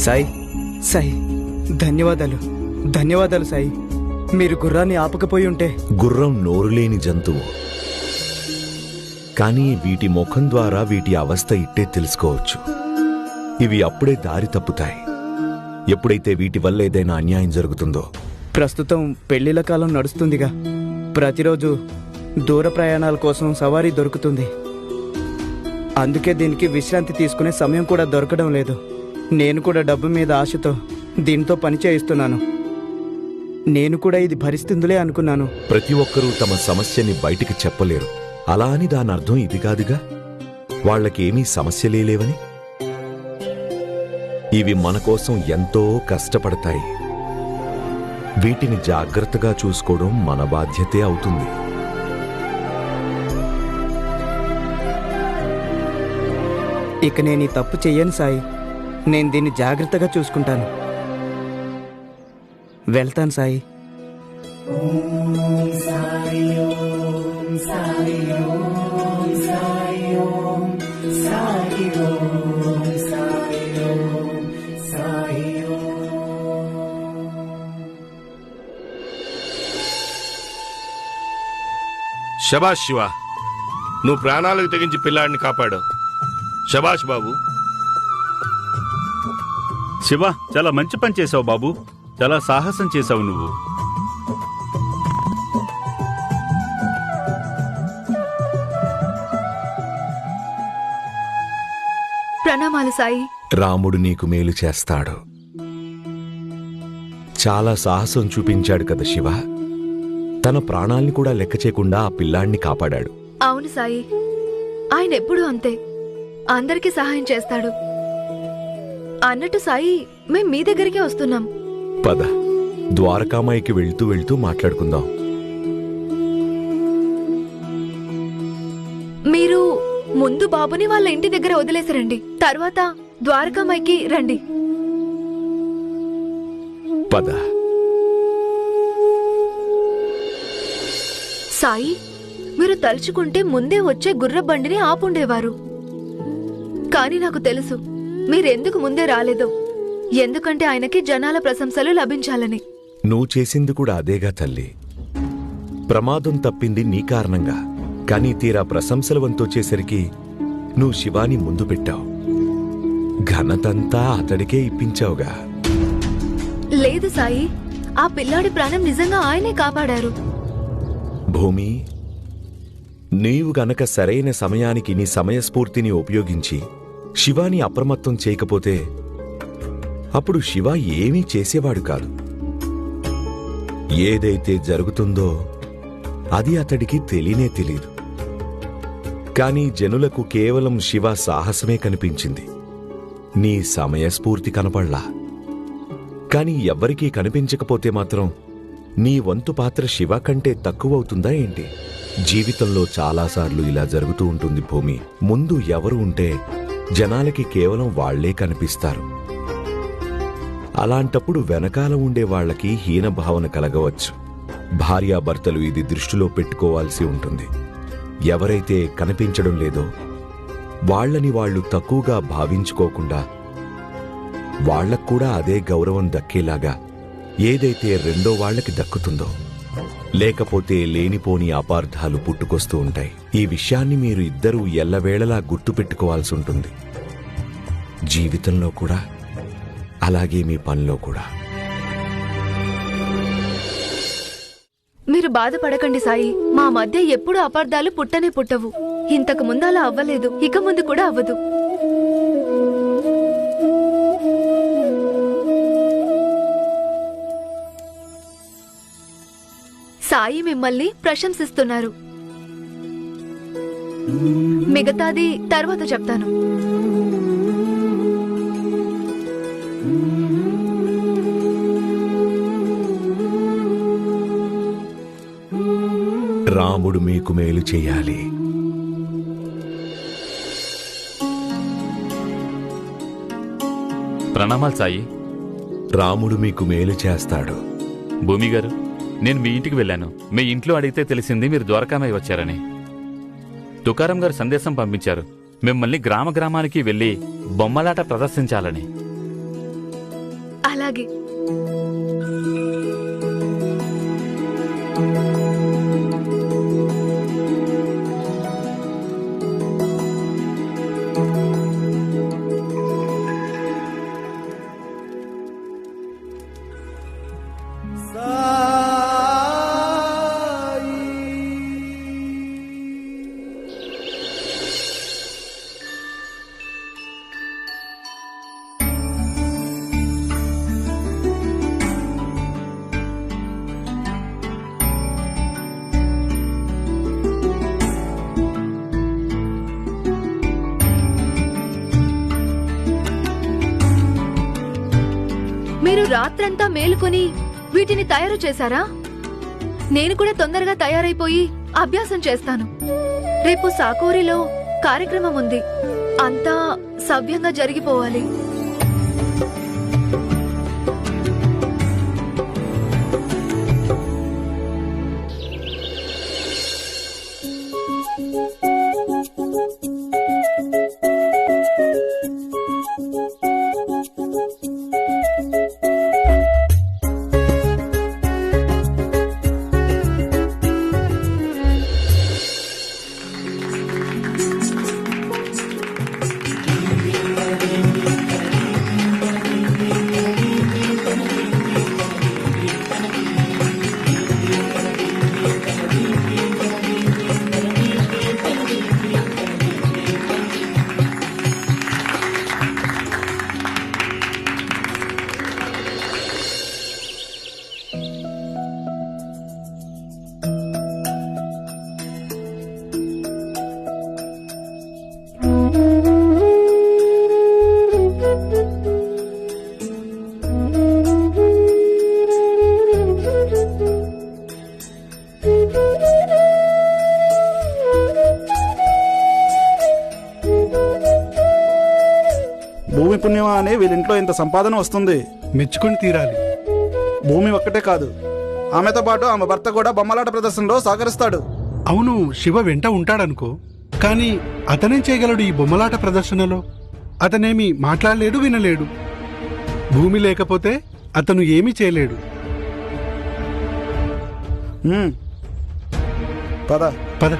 సాయి సాయి ధన్యవాదాలు ధన్యవాదాలు సాయి. మీరు గుర్రాన్ని ఆపకపోయి ఉంటే. గుర్రం నోరులేని జంతువు, కానీ వీటి ముఖం ద్వారా వీటి అవస్థ ఇట్టే తెలుసుకోవచ్చు. ఇవి అప్పుడే దారి తప్పుతాయి ఎప్పుడైతే వీటి వల్ల ఏదైనా అన్యాయం జరుగుతుందో. ప్రస్తుతం పెళ్లిళ్ల కాలం నడుస్తుందిగా. ప్రతిరోజు దూర ప్రయాణాల కోసం సవారీ దొరుకుతుంది. అందుకే దీనికి విశ్రాంతి తీసుకునే సమయం కూడా దొరకడం లేదు. నేను కూడా డబ్బు మీద ఆశతో దీంతో పని చేయిస్తున్నాను. నేను కూడా ఇది భరిస్తుందిలే అనుకున్నాను. ప్రతి ఒక్కరూ తమ సమస్యని బయటికి చెప్పలేరు. అలా అని దాని అర్థం ఇది కాదుగా, వాళ్ళకేమీ సమస్యలే లేవని. ఇవి మన కోసం ఎంతో కష్టపడతాయి. వీటిని జాగ్రత్తగా చూసుకోవడం మన బాధ్యతే అవుతుంది. ఇక నేను ఈ తప్పు చెయ్యను సాయి. నేను దీన్ని జాగ్రత్తగా చూసుకుంటాను. వెళ్తాను సాయి. శబాష్ శివ, నువ్వు ప్రాణాలకు తెగించి పిల్లాడిని కాపాడావు. శబాష్ బాబు. శివ, చాలా మంచి పని చేసావు బాబు. చాలా సాహసం చేసావు నువ్వు. ప్రణామాలు సాయి. రాముడు నీకు మేలు చేస్తాడు. చాలా సాహసం చూపించాడు కదా శివ. తన ప్రాణాల్ని కూడా లెక్క చేయకుండా ఆ పిల్లాడిని కాపాడాడు. అవును సాయి, ఆయన ఎప్పుడూ అంతే, అందరికీ సహాయం చేస్తాడు. అన్నట్టు సాయి, మేం మీ దగ్గరికే వస్తున్నాం. పద, ద్వారకామాయికి వెళ్తూ వెళ్తూ మాట్లాడుకుందాం. మీరు ముందు బాబుని వాళ్ళ ఇంటి దగ్గర వదిలేసి రండి, తర్వాత ద్వారకామాయికి రండి. పద. సాయి, మీరు తలుచుకుంటే ముందే వచ్చే గుర్ర బండిని ఆపుండేవారు. కాని నాకు తెలుసు మీరెందుకు ముందే రాలేదో. ఎందుకంటే ఆయనకి జనాల ప్రశంసలు లభించాలని. నువ్వు చేసింది కూడా అదేగా తల్లి. ప్రమాదం తప్పింది నీ కారణంగా, కానీ తీరా ప్రశంసల వంతొచ్చేసరికి నువ్వు శివాని ముందు పెట్టావు. ఘనతంతా అతడికే ఇప్పించావుగా. లేదు సాయి, ఆ పిల్లాడి ప్రాణం నిజంగా ఆయనే కాపాడారు. భూమి, నీవు గనక సరైన సమయానికి నీ సమయస్ఫూర్తిని ఉపయోగించి శివాని అప్రమత్తం చేయకపోతే అప్పుడు శివ ఏమీ చేసేవాడు కాదు. ఏదైతే జరుగుతుందో అది అతడికి తెలియనే తెలీదు. కానీ జనులకు కేవలం శివ సాహసమే కనిపించింది, నీ సమయస్ఫూర్తి కనపడలా. కాని ఎవ్వరికీ కనిపించకపోతే మాత్రం నీ వంతు పాత్ర శివ కంటే తక్కువవుతుందా ఏంటి? జీవితంలో చాలాసార్లు ఇలా జరుగుతూ ఉంటుంది భూమి. ముందు ఎవరు ఉంటే జనాలకి కేవలం వాళ్లే కనిపిస్తారు. అలాంటప్పుడు వెనకాల ఉండే వాళ్లకి హీనభావన కలగవచ్చు. భార్యాభర్తలు ఇది దృష్టిలో పెట్టుకోవాల్సి ఉంటుంది. ఎవరైతే కనిపించడం లేదో వాళ్లని వాళ్లు తక్కువగా భావించుకోకుండా వాళ్లక్కూడా అదే గౌరవం దక్కేలాగా ఏదైతే రెండో వాళ్లకి దక్కుతుందో, లేకపోతే లేనిపోని అపార్థాలు పుట్టుకొస్తూ ఉంటాయి. ఈ విషయాన్ని మీరు ఇద్దరూ ఎల్లవేళలా గుర్తుపెట్టుకోవాల్సి ఉంటుంది. జీవితంలో కూడా అలాగే మీ పనిలో కూడా. మీరు బాధపడకండి సాయి, మా మధ్య ఎప్పుడూ అపార్థాలు పుట్టనే పుట్టవు. ఇంతకు ముందు అలా అవ్వలేదు, ఇక ముందు కూడా అవ్వదు. సాయి మిమ్మల్ని ప్రశంసిస్తున్నారు. మిగతాది తర్వాత చెప్తాను. రాముడు మీకు మేలు చెయ్యాలి. ప్రణామాలు సాయి. రాముడు మీకు మేలు చేస్తాడు. భూమి గారు, నేను మీ ఇంటికి వెళ్ళాను. మీ ఇంట్లో అడిగితే తెలిసింది మీరు ద్వారకామాయి వచ్చారని. తుకారం గారు సందేశం పంపించారు, మిమ్మల్ని గ్రామానికి వెళ్లి బొమ్మలాట ప్రదర్శించాలని. అలాగే. మీరు రాత్రంతా మేలుకొని వీటిని తయారు చేశారా? నేను కూడా తొందరగా తయారైపోయి అభ్యాసం చేస్తాను. రేపు సాకోరిలో కార్యక్రమం ఉంది. అంతా సవ్యంగా జరిగిపోవాలి. భూమి పుణ్యమా అని వీళ్ళింట్లో ఇంత సంపాదన వస్తుంది. మెచ్చుకొని తీరాలి. భూమి ఒక్కటే కాదు, ఆమెతో పాటు ఆమె భర్త కూడా బొమ్మలాట ప్రదర్శనలో సహకరిస్తాడు. అవును, శివ వెంట ఉంటాడనుకో, కానీ అతనేం చేయగలడు ఈ బొమ్మలాట ప్రదర్శనలో? అతనేమి మాట్లాడలేడు, వినలేడు. భూమి లేకపోతే అతను ఏమీ చేయలేడు. పద పద.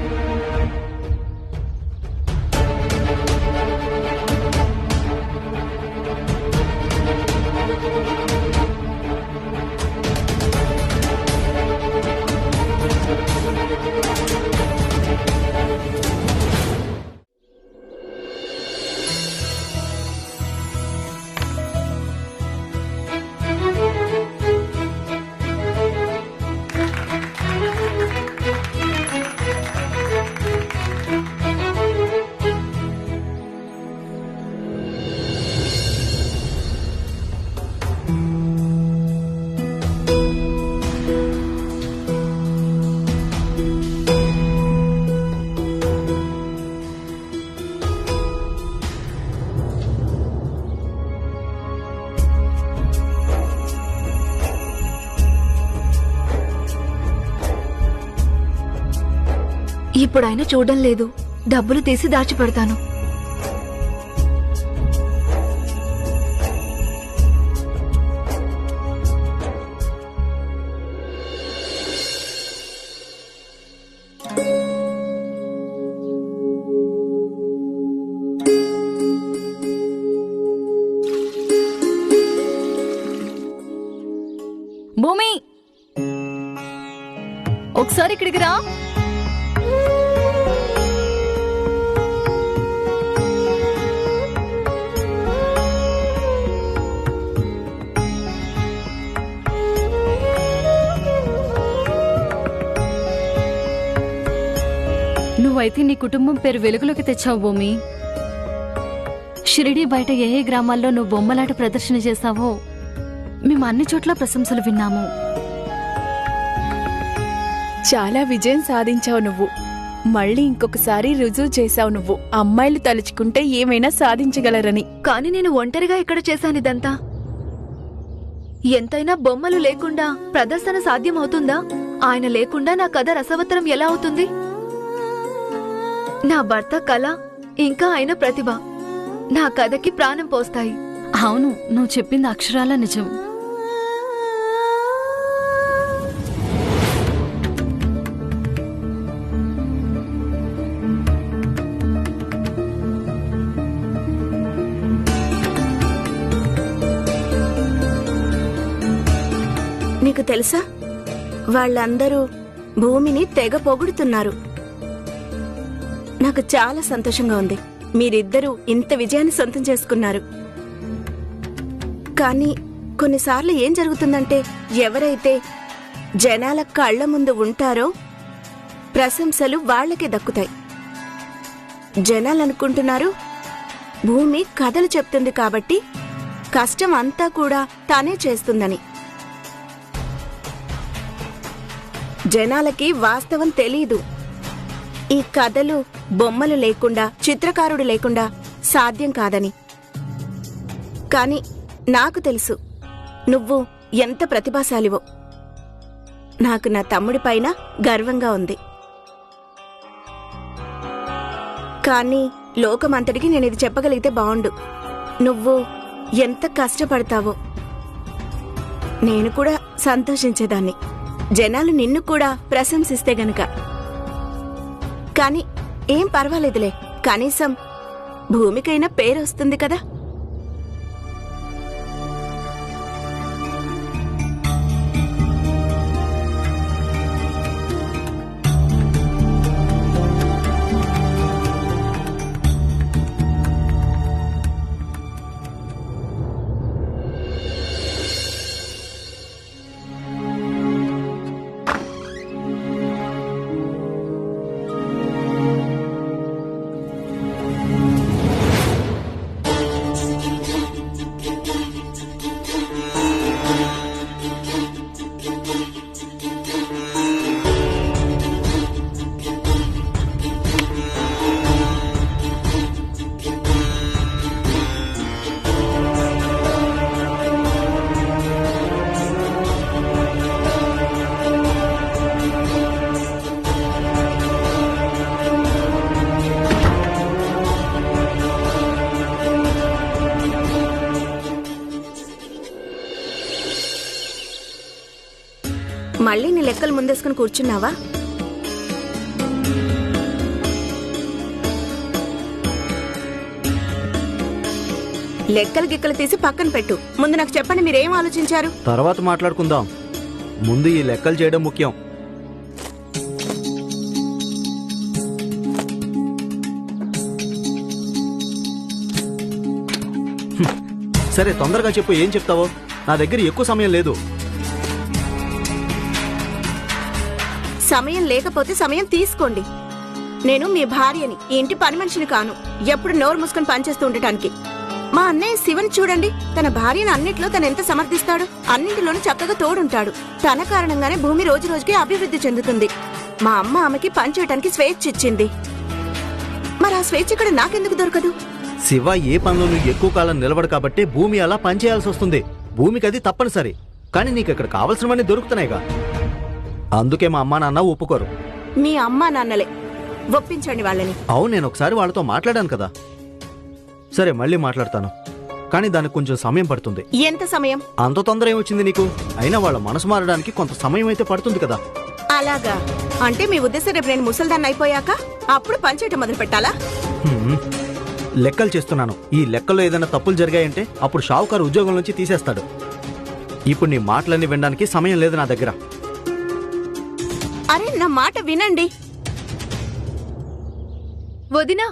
ఇప్పుడైనా చూడడం లేదు. డబ్బులు తీసి దాచిపెడతాను. భూమి, ఒకసారి ఇక్కడికి రా. నువ్వైతే నీ కుటుంబం పేరు వెలుగులోకి తెచ్చావు భూమి. షిరిడీ బయట ఏ ఏ గ్రామాల్లో నువ్వు బొమ్మలాట ప్రదర్శన చేశావో మేము అన్ని చోట్ల ప్రశంసలు విన్నాము. చాలా విజయం సాధించావు నువ్వు. మళ్ళీ ఇంకొకసారి రుజువు చేశావు నువ్వు. అమ్మాయిలు తలుచుకుంటే ఏమైనా సాధించగలరని. కానీ నేను ఒంటరిగా ఇక్కడ చేశానిదంతా. ఎంతైనా బొమ్మలు లేకుండా ప్రదర్శన సాధ్యమవుతుందా? ఆయన లేకుండా నా కథ రసవత్తరం ఎలా అవుతుంది? నా భర్త కళ, ఇంకా ఆయన ప్రతిభ నా కథకి ప్రాణం పోస్తాయి. అవును, నువ్వు చెప్పింది అక్షరాల నిజం. నీకు తెలుసా, వాళ్ళందరూ భూమిని తెగ పొగుడుతున్నారు. నాకు చాలా సంతోషంగా ఉంది. మీరిద్దరూ ఇంత విజయాన్ని సొంతం చేసుకున్నారు. కానీ కొన్నిసార్లు ఏం జరుగుతుందంటే, ఎవరైతే జనాల కళ్ళ ముందు ఉంటారో ప్రశంసలు వాళ్ళకే దక్కుతాయి. జనాలు అనుకుంటున్నారు భూమి కథలు చెప్తుంది కాబట్టి కష్టం అంతా కూడా తానే చేస్తుందని. జనాలకి వాస్తవం తెలీదు. ఈ కథలు బొమ్మలు లేకుండా, చిత్రకారుడు లేకుండా సాధ్యం కాదని. కాని నాకు తెలుసు నువ్వు ఎంత ప్రతిభాశాలివో. నాకు నా తమ్ముడి పైన గర్వంగా ఉంది. కానీ లోకమంతటికి నేను ఇది చెప్పగలిగితే బావుండు. నువ్వు ఎంత కష్టపడతావో నేను కూడా సంతోషించేదాన్ని, జనాలు నిన్ను కూడా ప్రశంసిస్తే గనక. కాని ఏం పర్వాలేదులే, కనీసం భూమికైనా పేరు వస్తుంది కదా. మళ్ళీ నీ లెక్కలు ముందేసుకుని కూర్చున్నావా? లెక్కలు గిక్కలు తీసి పక్కన పెట్టు. ముందు నాకు చెప్పండి, మీరేం ఆలోచించారు? తర్వాత మాట్లాడుకుందాం. ముందు ఈ లెక్కలు చేయడం ముఖ్యం. సరే, తొందరగా చెప్పు, ఏం చెప్తావో. నా దగ్గర ఎక్కువ సమయం లేదు. సమయం లేకపోతే సమయం తీసుకోండి. నేను మీ భార్యని, ఈ ఇంటి పని మనిషిని కాను, ఎప్పుడు నోరు మూసుకొని పనిచేస్తూ ఉండటానికి. మా అన్నయ్య శివన్ చూడండి, తన భార్యను అన్నిట్లో తను ఎంత సమర్థిస్తాడు, అన్నింటిలోనూ చక్కగా తోడుంటాడు. తన కారణంగానే భూమి రోజు రోజుకి అభివృద్ధి చెందుతుంది. మా అమ్మ ఆమెకి పనిచేయటానికి స్వేచ్ఛ ఇచ్చింది. మరి ఆ స్వేచ్ఛ ఇక్కడ నాకెందుకు దొరకదు? శివ ఏ పనులను ఎక్కువ కాలం నిలబడు కాబట్టి భూమి అలా పనిచేయాల్సి వస్తుంది. భూమికి అది తప్పనిసరి. కానీ నీకు ఇక్కడ కావలసినవన్నీ దొరుకుతున్నాయిగా. అందుకే మా అమ్మా నాన్న ఒప్పుకోరు. మీ అమ్మా నాన్నలే ఒప్పించండి వాళ్ళని. అవును, నేను ఒకసారి వాళ్ళతో మాట్లాడాను కదా. సరే, మళ్ళీ మాట్లాడతాను. కానీ దానికి కొంచెం సమయం పడుతుంది. ఎంత సమయం? అంత తొందర ఏమొచ్చింది నీకు? అయినా వాళ్ళ మనసు మారడానికి కొంత సమయం అయితే పడుతుంది కదా. అలాగా? అంటే మీ ఉద్దేశం రేపు నేను ముసల్దాన్ని అయిపోయాక అప్పుడు పనిచేయటం మొదలు పెట్టాలా? లెక్కలు చేస్తున్నాను. ఈ లెక్కల్లో ఏదైనా తప్పులు జరిగాయంటే అప్పుడు షావుకారు ఉద్యోగం నుంచి తీసేస్తాడు. ఇప్పుడు నీ మాటలన్నీ వినడానికి సమయం లేదు నా దగ్గర. అరే, నా మాట వినండి. వదినా,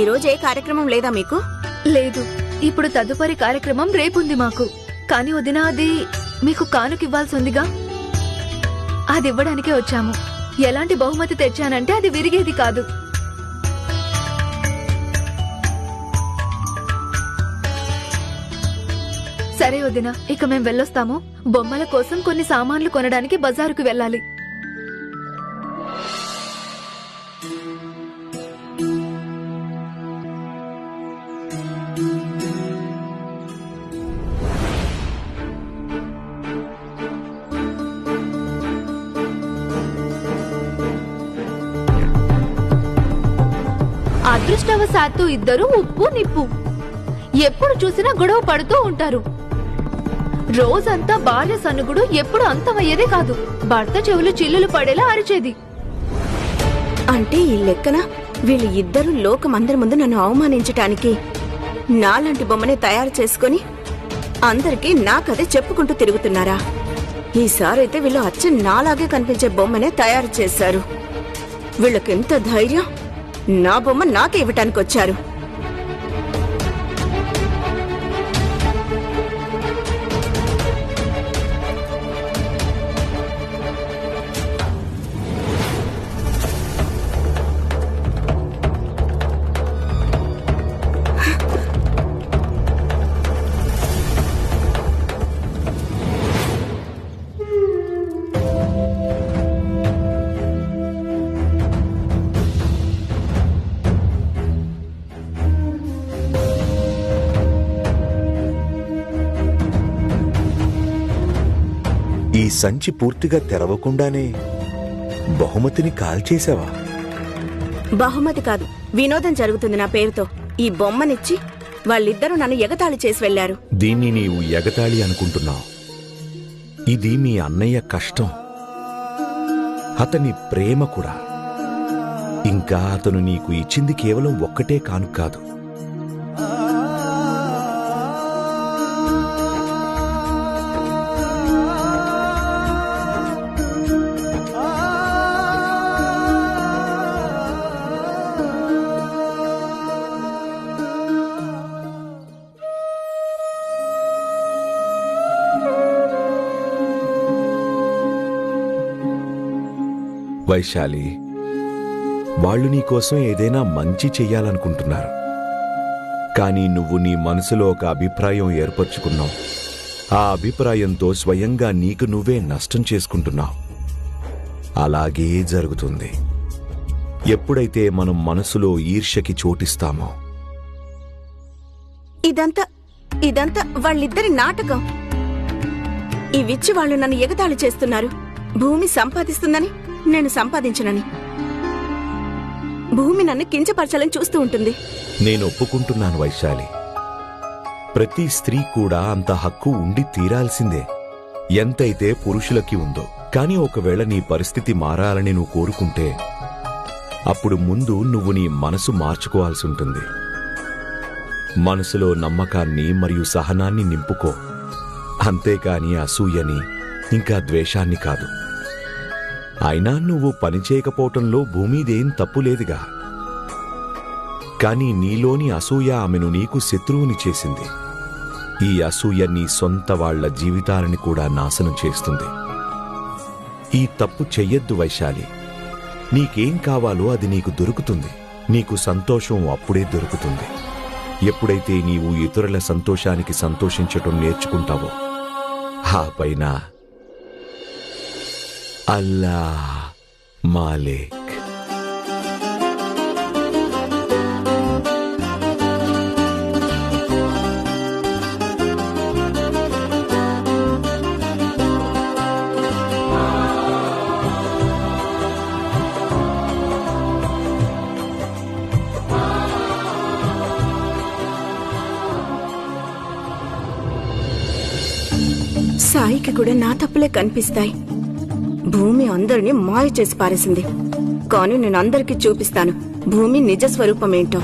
ఈరోజు ఏ కార్యక్రమం లేదా మీకు? లేదు. ఇప్పుడు తదుపరి కార్యక్రమం రేపుంది మాకు. కానీ వదినా, అది మీకు కానుకివ్వాల్సి ఉందిగా, అది ఇవ్వడానికే వచ్చాము. ఎలాంటి బహుమతి తెచ్చానంటే అది విరిగేది కాదు. సరే వదినా, ఇక మేం వెళ్ళొస్తాము. బొమ్మల కోసం కొన్ని సామాన్లు కొనడానికి బజారుకు వెళ్ళాలి. అదృష్టవశాత్తు ఇద్దరు ఉప్పు నిప్పు. ఎప్పుడు చూసినా గొడవ పడుతూ ఉంటారు. రోజంతా భార్య సనుగుడు ఎప్పుడు అంతమయ్యేదే కాదు. భర్త చెవులు చిల్లులు పడేలా అరిచేది. అంటే ఈ లెక్కన వీళ్ళు ఇద్దరు లోకమందరి ముందు నన్ను అవమానించటానికి నాలాంటి బొమ్మనే తయారు చేసుకుని అందరికీ నా కథే చెప్పుకుంటూ తిరుగుతున్నారా? ఈసారైతే వీళ్ళు అచ్చం నాలాగే కనిపించే బొమ్మనే తయారు చేశారు. వీళ్ళకెంత ధైర్యం! నా బొమ్మ నాకే ఇవ్వటానికి వచ్చారు. ఈ సంచి పూర్తిగా తెరవకుండానే బహుమతిని కాల్చేశావా? బహుమతి కాదు, వినోదం జరుగుతుంది నా పేరుతో. ఈ బొమ్మనిచ్చి వాళ్ళిద్దరూ నన్ను ఎగతాళి చేసి వెళ్లారు. దీన్ని నీవు ఎగతాళి అనుకుంటున్నావు. ఇది మీ అన్నయ్య కష్టం, అతని ప్రేమ కూడా. ఇంకా అతను నీకు ఇచ్చింది కేవలం ఒక్కటే కానుక కాదు. వైశాలి, వాళ్ళు నీకోసం ఏదైనా మంచి చెయ్యాలనుకుంటున్నారు. కానీ నువ్వు నీ మనసులో ఒక అభిప్రాయం ఏర్పరచుకున్నావు. ఆ అభిప్రాయంతో స్వయంగా నీకు నువ్వే నష్టం చేసుకుంటున్నావు. అలాగే జరుగుతుంది ఎప్పుడైతే మనం మనసులో ఈర్ష్యకి చోటిస్తామో. ఇదంతా వాళ్ళిద్దరి నాటకం. ఇవిచ్చి వాళ్ళు నన్ను ఎగతాళి చేస్తున్నారు. భూమి సంపాదిస్తుందని, నేను సంపాదించనని. భూమి నన్ను కించపరచాలని చూస్తూ ఉంటుంది. నేను ఒప్పుకుంటున్నాను వైశాలి. ప్రతి స్త్రీ కూడా అంత హక్కు ఉండి తీరాల్సిందే, ఎంతైతే పురుషులకి ఉందో. కానీ ఒకవేళ నీ పరిస్థితి మారాలని నువ్వు కోరుకుంటే అప్పుడు ముందు నువ్వు నీ మనసు మార్చుకోవాల్సి ఉంటుంది. మనసులో నమ్మకాన్ని మరియు సహనాన్ని నింపుకో, అంతేకాని అసూయని ఇంకా ద్వేషాన్ని కాదు. అయినా నువ్వు పనిచేయకపోవటంలో భూమిదేం తప్పులేదుగా. కాని నీలోని అసూయ ఆమెను నీకు శత్రువుని చేసింది. ఈ అసూయ నీ సొంత వాళ్ల జీవితాలని కూడా నాశనం చేస్తుంది. ఈ తప్పు చెయ్యొద్దు వైశాలి. నీకేం కావాలో అది నీకు దొరుకుతుంది. నీకు సంతోషం అప్పుడే దొరుకుతుంది ఎప్పుడైతే నీవు ఇతరుల సంతోషానికి సంతోషించటం నేర్చుకుంటావో. ఆ పైన అల్లా మాలిక్. సాయికి కూడా నా తప్పులే కనిపిస్తాయి. భూమి అందరినీ మాయ చేసి పారేసింది. కానీ నేను అందరికీ చూపిస్తాను భూమి నిజ స్వరూపమేంటో.